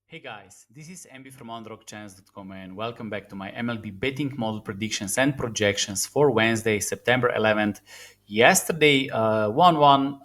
Hey guys, this is MB from underdogchance.com and welcome back to my MLB betting model predictions and projections for Wednesday, September 11th. Yesterday, 1-1,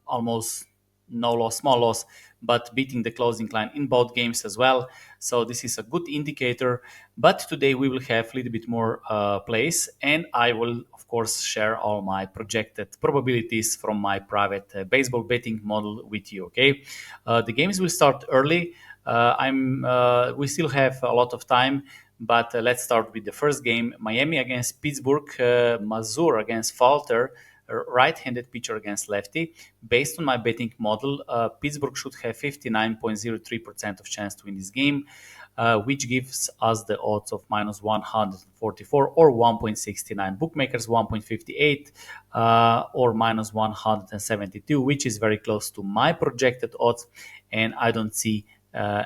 almost no loss, small loss, but beating the closing line in both games as well. So this is a good indicator. But today we will have a little bit more plays, and I will, of course, share all my projected probabilities from my private baseball betting model with you. Okay, the games will start early. We still have a lot of time, but let's start with the first game: Miami against Pittsburgh, Mazur against Falter, right-handed pitcher against lefty. Based on my betting model, Pittsburgh should have 59.03% of chance to win this game, which gives us the odds of minus 144 or 1.69. Bookmakers 1.58 or minus 172, which is very close to my projected odds, and I don't see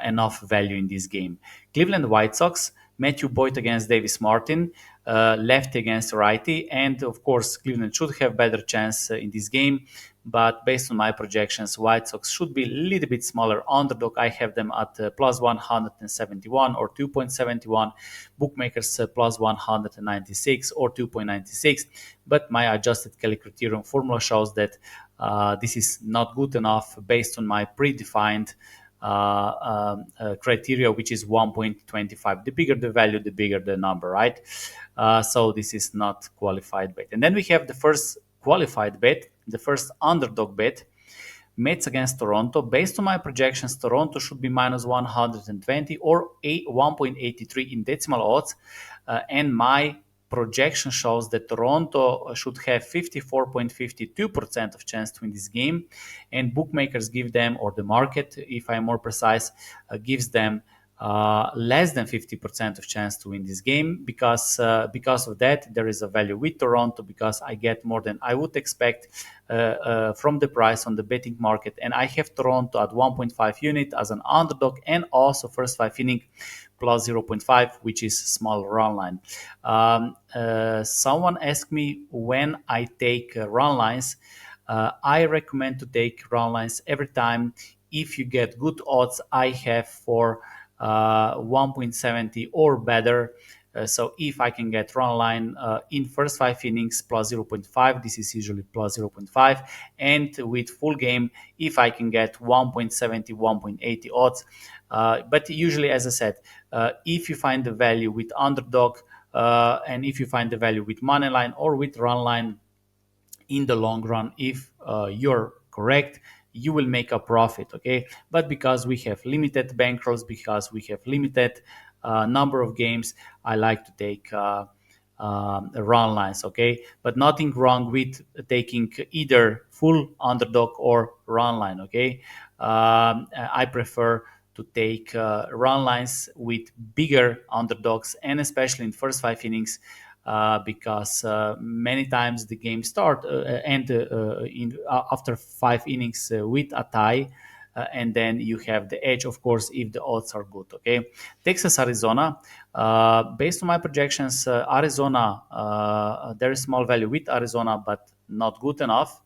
enough value in this game. Cleveland White Sox, Matthew Boyd against Davis Martin, lefty against righty, and of course Cleveland should have better chance in this game. But based on my projections, White Sox should be a little bit smaller underdog. I have them at plus 171 or 2.71. Bookmakers plus 196 or 2.96. But my adjusted Kelly criterion formula shows that this is not good enough based on my predefined criteria, which is 1.25. The bigger the value, the bigger the number, right? So this is not qualified bet. And then we have the first qualified bet, the first underdog bet, Mets against Toronto. Based on my projections, Toronto should be minus 120 or 1.83 in decimal odds. And my projection shows that Toronto should have 54.52% of chance to win this game. And bookmakers give them, or the market, if I'm more precise, gives them less than 50% of chance to win this game. Because of that, there is a value with Toronto, because I get more than I would expect from the price on the betting market, and I have Toronto at 1.5 unit as an underdog, and also first 5 inning plus 0.5, which is small run line. Someone asked me when I take run lines. I recommend to take run lines every time if you get good odds. I have for 1.70 or better. So if I can get run line in first 5 innings plus 0.5, this is usually plus 0.5. And with full game, if I can get 1.70, 1.80 odds. But usually, as I said, if you find the value with underdog, and if you find the value with money line or with run line, in the long run, if you're correct, you will make a profit. Okay, but because we have limited bankrolls, because we have limited number of games, I like to take run lines. Okay, but nothing wrong with taking either full underdog or run line. Okay, I prefer to take run lines with bigger underdogs, and especially in first 5 innings, because many times the game start and after 5 innings with a tie, and then you have the edge, of course, if the odds are good. Okay, Texas, Arizona. Based on my projections, Arizona, there is small value with Arizona, but not good enough.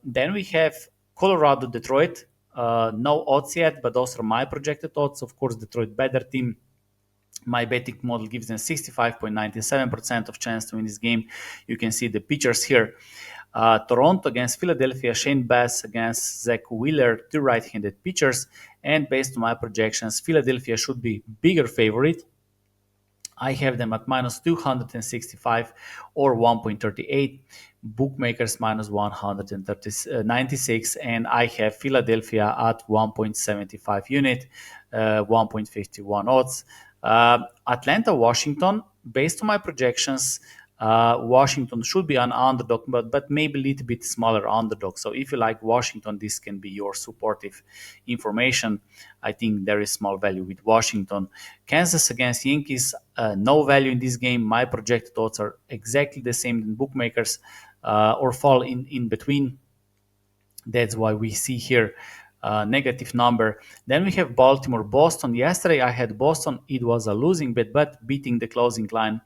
Then we have Colorado, Detroit. No odds yet, but those are my projected odds. Of course, Detroit better team. My betting model gives them 65.97% of chance to win this game. You can see the pitchers here. Toronto against Philadelphia, Shane Bass against Zach Wheeler, two right-handed pitchers. And based on my projections, Philadelphia should be bigger favorite. I have them at minus 265 or 1.38. Bookmakers minus 196, and I have Philadelphia at 1.75 unit, 1.51 odds. Atlanta, Washington. Based on my projections, Washington should be an underdog, but maybe a little bit smaller underdog. So if you like Washington, this can be your supportive information. I think there is small value with Washington. Kansas against Yankees, no value in this game. My projected odds are exactly the same in bookmakers, or fall in between. That's why we see here negative number. Then we have Baltimore, Boston. Yesterday I had Boston. It was a losing bet, but beating the closing line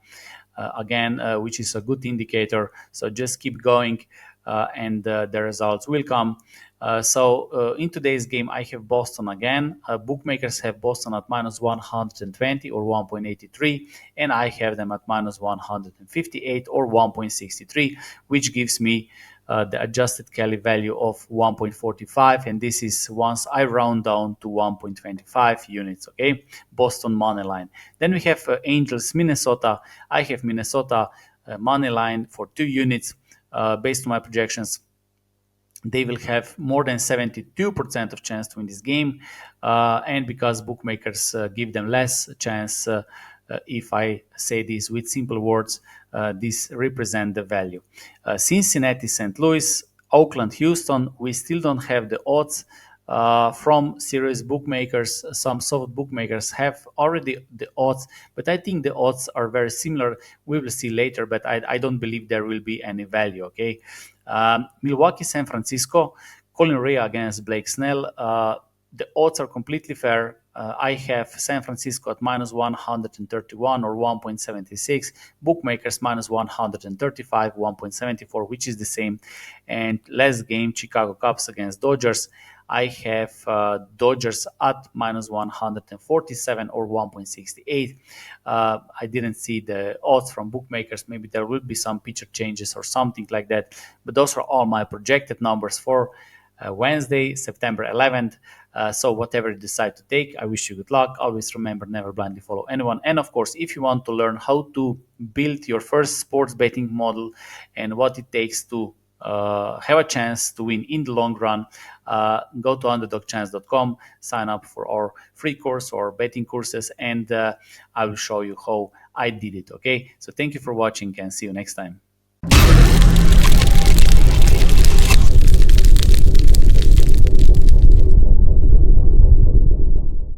again, which is a good indicator. So just keep going, and the results will come. In today's game, I have Boston again. Bookmakers have Boston at minus 120 or 1.83, and I have them at minus 158 or 1.63, which gives me the adjusted Kelly value of 1.45, and this is once I round down to 1.25 units. Okay, Boston money line. Then we have Angels Minnesota. I have Minnesota money line for 2 units. Based on my projections, they will have more than 72% of chance to win this game, and because bookmakers give them less chance, if I say this with simple words, this represent the value. Cincinnati, St. Louis, Oakland, Houston, we still don't have the odds from serious bookmakers. Some soft bookmakers have already the odds, but I think the odds are very similar. We will see later, but I don't believe there will be any value. Okay, Milwaukee, San Francisco, Colin Rea against Blake Snell. The odds are completely fair. I have San Francisco at minus 131 or 1.76, bookmakers minus 135, 1.74, which is the same. And last game, Chicago Cubs against Dodgers. I have Dodgers at minus 147 or 1.68. I didn't see the odds from bookmakers. Maybe there will be some pitcher changes or something like that. But those are all my projected numbers for Wednesday, September 11th. So whatever you decide to take, I wish you good luck. Always remember, never blindly follow anyone. And of course, if you want to learn how to build your first sports betting model and what it takes to have a chance to win in the long run, go to underdogchance.com, sign up for our free course or betting courses, and I will show you how I did it. Okay, so thank you for watching and see you next time.